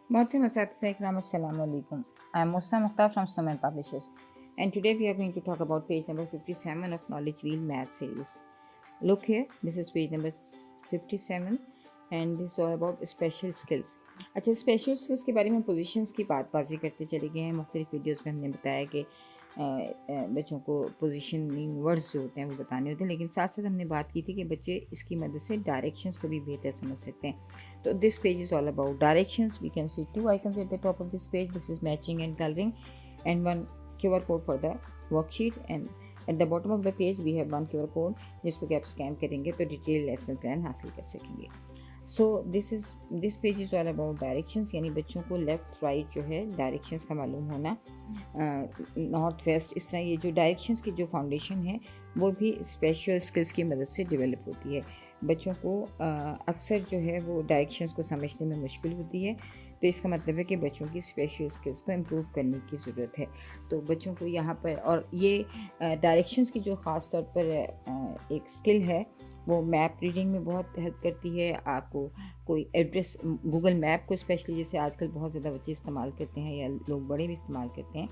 Mohtem Asatidza Ikram, Assalamu alaikum. I am Musa Mukhtar from Suman Publishers, and today we are going to talk about page number 57 of Knowledge Wheel Math series. Look here, this is page number 57 and this is all about special skills. अच्छा, special skills के बारे में positions की बाजी करते चले गए हैं। मुख्तलिफ वीडियोस में हमने बताया कि बच्चों को पोजीशनिंग वर्ड्स जो होते हैं वो बताने होते हैं, लेकिन साथ साथ हमने बात की थी कि बच्चे इसकी मदद से डायरेक्शंस को भी बेहतर समझ सकते हैं। तो this page is all about directions. We can see two icons at the top of this page. This is matching and colouring and one QR code for the worksheet, and at the bottom of the page we have one QR code जिसको कि आप scan करेंगे तो detail lesson plan हासिल कर सकेंगे. So this page is all about directions, यानी बच्चों को लेफ़्ट राइट जो है डायरेक्शंस का मालूम होना, नॉर्थ वेस्ट, इस तरह ये जो डायरेक्शंस की जो फाउंडेशन है वो भी स्पेशल स्किल्स की मदद से डेवलप होती है. बच्चों को अक्सर जो है वो डायरेक्शंस को समझने में मुश्किल होती है, तो इसका मतलब है कि बच्चों की स्पेशल स्किल्स को इम्प्रूव करने की ज़रूरत है. तो बच्चों को यहाँ पर, और ये डायरेक्शंस की जो ख़ास तौर पर एक स्किल है वो मैप रीडिंग में बहुत हेल्प करती है. आपको कोई एड्रेस, गूगल मैप को स्पेशली जैसे आजकल बहुत ज़्यादा बच्चे इस्तेमाल करते हैं या लोग बड़े भी इस्तेमाल करते हैं,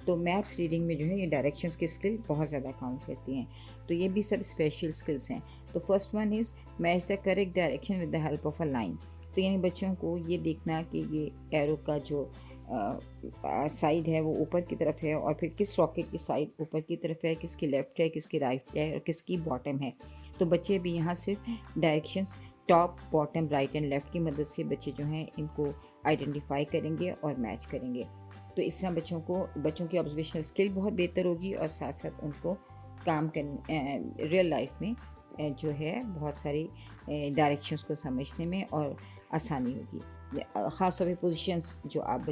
तो मैप्स रीडिंग में जो है ये डायरेक्शंस की स्किल बहुत ज़्यादा काउंट करती हैं. तो ये भी सब स्पेशल स्किल्स हैं. तो first one is match the correct direction with the help of a line. तो यानी बच्चों को ये देखना कि ये एरो का जो साइड है वो ऊपर की तरफ है, और फिर किस रॉकेट की साइड ऊपर की तरफ है, किसकी लेफ़्ट है, किसकी राइट है और किसकी बॉटम है. तो बच्चे भी यहाँ सिर्फ directions top, bottom, right and left की मदद से बच्चे जो हैं इनको आइडेंटिफाई करेंगे और मैच करेंगे. तो इस तरह बच्चों की ऑब्जर्वेशनल स्किल बहुत बेहतर होगी, और साथ साथ उनको काम करने रियल लाइफ में जो है बहुत सारी डायरेक्शंस को समझने में और आसानी होगी. ख़ास तौर पे पोजीशंस जो आप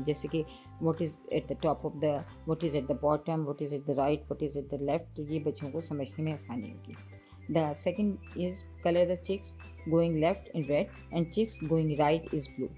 जैसे कि what is at the top of the, what is at the bottom, what is at the right, what is at the left, तो ये बच्चों को समझने में आसानी होगी. The second is colour the chicks going left in red and chicks going right is blue.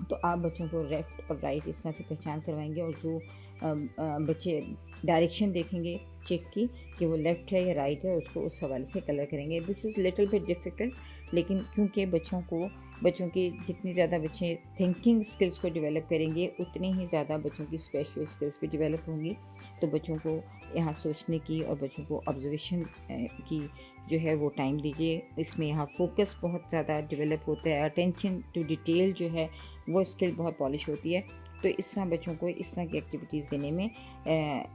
तो आप बच्चों को लेफ़्ट और राइट इस तरह से पहचान करवाएंगे, और जो बच्चे डायरेक्शन देखेंगे चिक की कि वो लेफ़्ट है या राइट है, उसको उस हवाले से कलर करेंगे. This is little bit difficult, लेकिन क्योंकि बच्चों की जितनी ज़्यादा बच्चे थिंकिंग स्किल्स को डेवलप करेंगे उतनी ही ज़्यादा बच्चों की स्पेशल स्किल्स भी डेवलप होंगी. तो बच्चों को यहाँ सोचने की और बच्चों को ऑब्जर्वेशन की जो है वो टाइम दीजिए. इसमें यहाँ फोकस बहुत ज़्यादा डेवलप होता है, अटेंशन टू डिटेल जो है वो स्किल बहुत पॉलिश होती है. तो इस तरह बच्चों को इस तरह की एक्टिविटीज़ देने में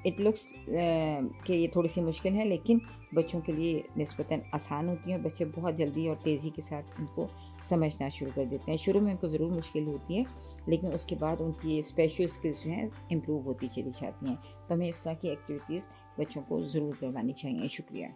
इट लुक्स कि ये थोड़ी सी मुश्किल है, लेकिन बच्चों के लिए निस्बतन आसान होती हैं, और बच्चे बहुत जल्दी और तेज़ी के साथ उनको समझना शुरू कर देते हैं. शुरू में उनको ज़रूर मुश्किल होती है, लेकिन उसके बाद उनकी ये स्पेशल स्किल्स जो हैं इम्प्रूव होती चली जाती हैं. तो हमें इस तरह की एक्टिविटीज़ बच्चों को ज़रूर करवानी चाहिए. शुक्रिया.